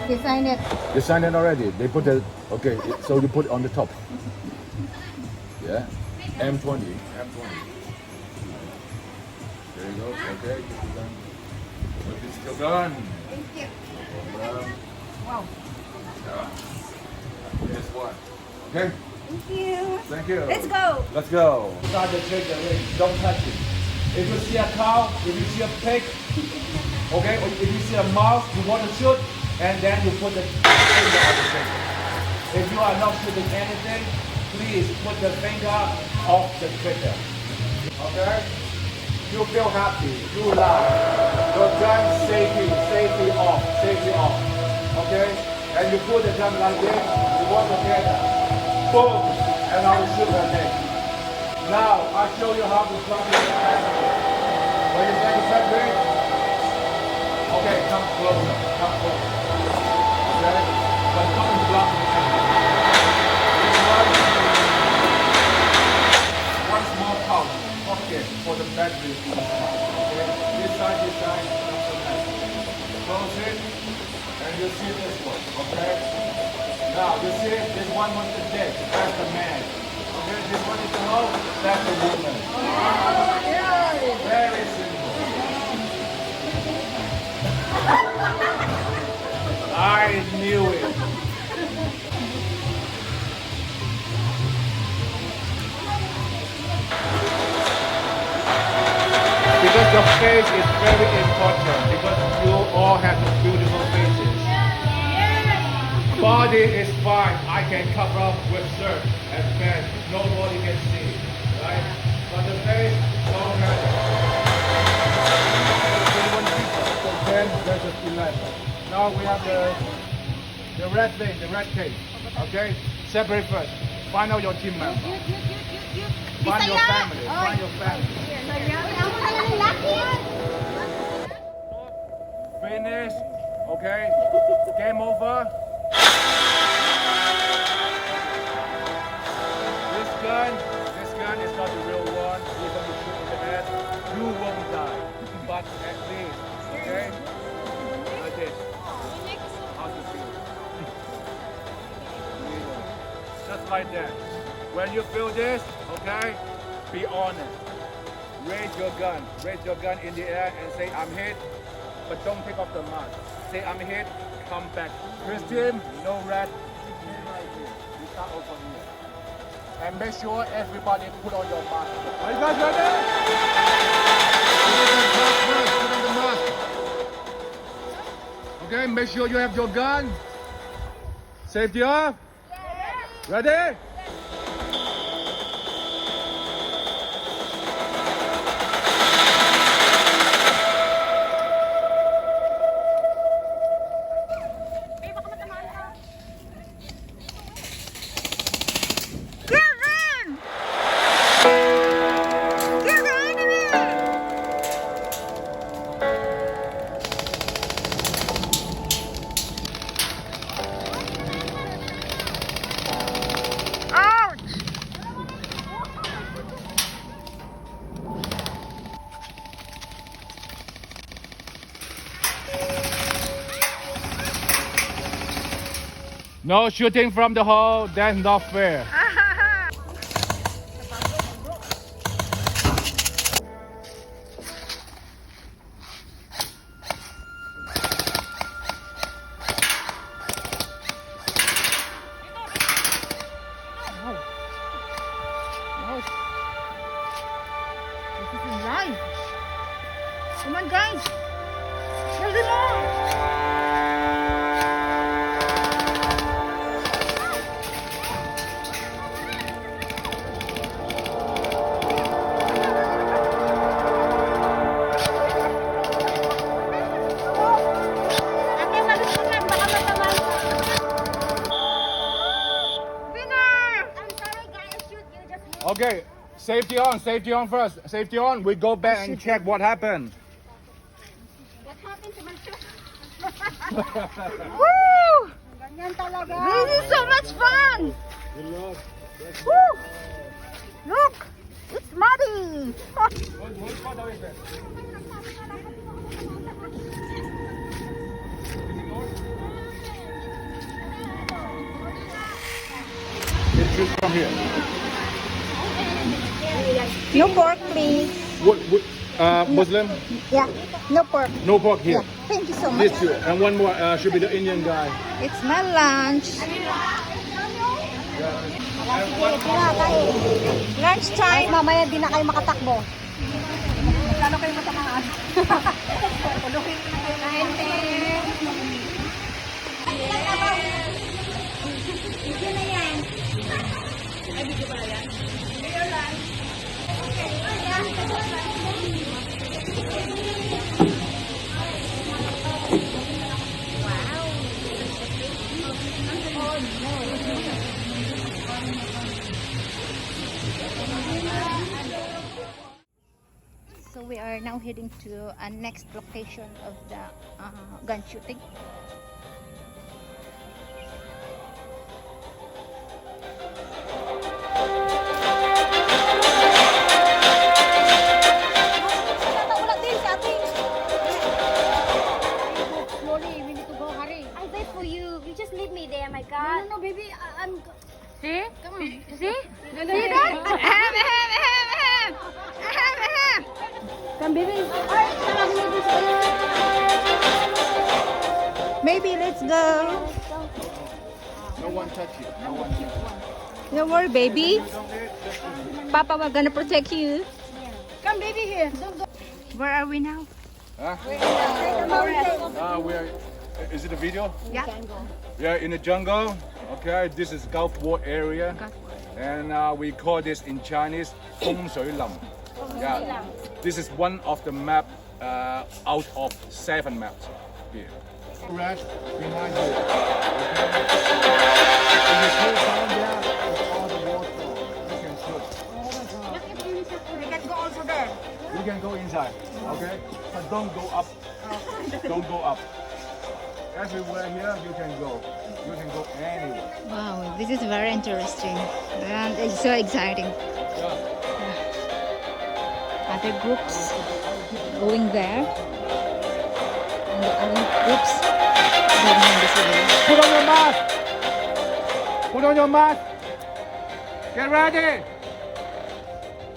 Design it. Design it already. They put the okay. So you put it on the top. Yeah. M20. M20. There you go. Okay. Get your gun. Put this your gun. Thank you. Well, Wow. yeah. This one. Okay. Thank you. Thank you. Let's go. Let's go. Start the trigger. Don't touch it. If you see a cow, if you see a pig, okay, or if you see a mouse, you want to shoot, and then you put the finger on the trigger. If you are not shooting anything, please put the finger off the trigger. Okay? You feel happy, you laugh. Your gun safety off, safety off. Okay? And you put the gun like this, you walk together. Boom! And I will shoot her neck. Now, I'll show you how to drop your gun. When you take a separate, okay, come closer, come closer. Okay? But don't block the camera. One small pouch, pocket for the battery. Okay? This side, not so nice. Close it, and you see this one, okay? Now, you see, this one was the dick, that's the man. Okay, this one is the hoe, that's the woman. Very simple. I knew it. Because your face is very important, because you all have beautiful faces. Body is fine. I can cover up with shirt and pants. Nobody can see, right? But the face, no matter. Then there's a 11. Now we have the red thing, the red case. Okay? Separate first. Find out your team member. Find your family. Find your family. Finish. Okay? Game over. This gun is not the real one. Even if you shoot in the head, you won't die. But at least, okay? Like this. How do you feel? Just like that. When you feel this, okay, be honest. Raise your gun in the air and say, I'm hit, but don't take off the mask. Say, I'm hit, come back. Christian, no red. You start over here. And make sure everybody put on your mask. Are you guys ready? Put on the mask. Okay, make sure you have your gun. Safety off. Ready? No shooting from the hole, that's not fair. This is live. Come on, guys. There's more. Okay, safety on first. Safety on, we go back and check what happened. What happened to my shoe? Woo! This is so much fun! Woo! Look! It's muddy! You come here. No pork, please. What Muslim? Yeah, no pork. No pork here. Yeah. Thank you so much. This two. And one more should be the Indian guy. It's my lunch. Lunch time. Mamaya din na kayo makatakbo. Lalo kayo matamaan. Puluhin na kayo. Video na yan. Ay, video pala yan? Video lang. Okay. So we are now heading to a next location of the gun shooting. Slowly, we need to go, hurry. I wait for you. You just leave me there, my God. No, baby, I'm... See? Come on. See? See that? Come, baby. Maybe let's go. No one touch you. No one touch you. Don't worry, baby. Papa, we're gonna protect you. Come, baby, here. Don't go. Where are we now? Huh? We're. Is it a video? Yeah. We are in the jungle. Okay, this is Gulf War area, and we call this in Chinese 風水林. Yeah, this is one of the map out of 7 maps here. Red behind you. Okay. When you pull down there, it's all the water. You can shoot. We can go also there. You can go inside. Okay, but don't go up. Don't go up. Everywhere here you can go. You can go anywhere. Wow, this is very interesting and it's so exciting. Yeah. Other groups going there and the other groups going in this way. Put on your mask. Put on your mask. Get ready.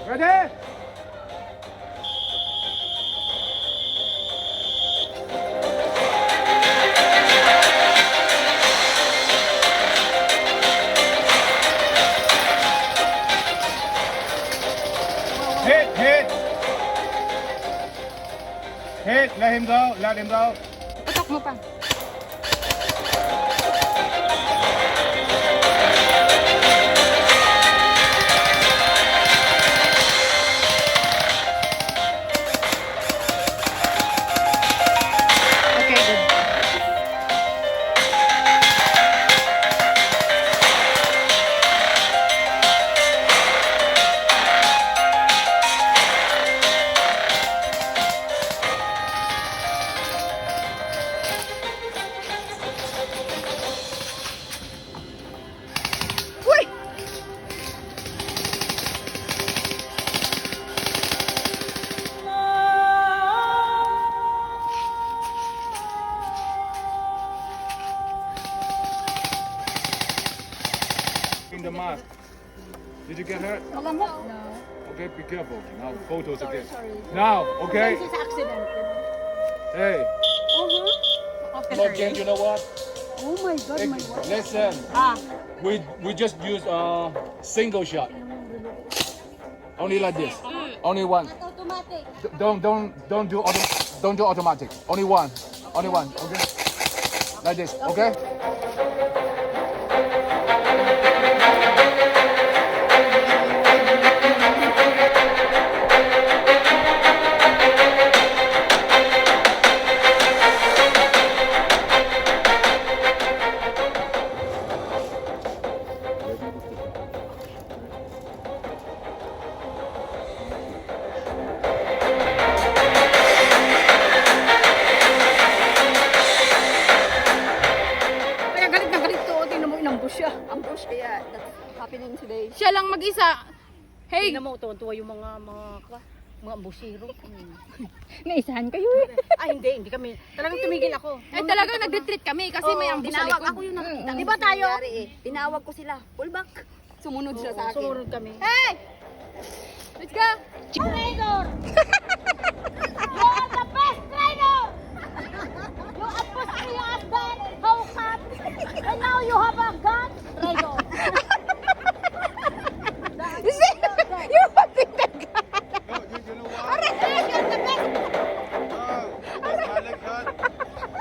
Ready? Hit. Hit. Let him go. Let him go. Patok mo pa. Okay, good. Uy! In the mask. Did you get hurt? Okay, be careful. Now, photos again. Now, okay? This is accident. Hey, Logan, you know what? Oh my God, Hey, my God. listen, we just use a single shot. Only like this. Only one. Automatic. Don't do automatic. Only one. Okay? Like this. Okay? Kaya galit na galit to. Tingnan mo, inambush siya. Ambush, kaya that's happening today. Siya lang mag-isa. Hey! Tingnan mo, tuwan-tuwa yung mga ambushero. Naisahan kayo eh. Ay, hindi kami. Talagang tumigil ako. Eh talagang nag-retreat kami kasi may ambush sa tinawag likod. ako yung nakita. Di ba tayo? Tinawag ko sila. Pull back. Sumunod siya sa akin. Sumunod kami. Hey! Let's go! Trainer! You are the best trainer! You are pushing your husband, how come? And now you have a gun? Trainer! You see? You're holding the gun. No, you know what? You're the best! I like that.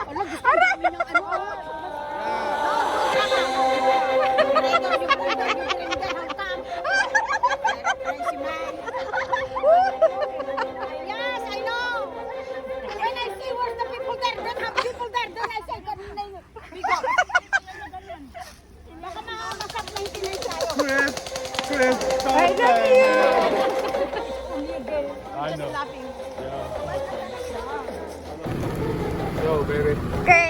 Ano, gusto namin ng ano? Yes, I know. When I see where's the people there, don't have people there, then I say, ganun na yun. Bigo. Baka makakamasap na hindi na tayo. Chris, I love you. I know. Laughing. Yo, baby. Okay.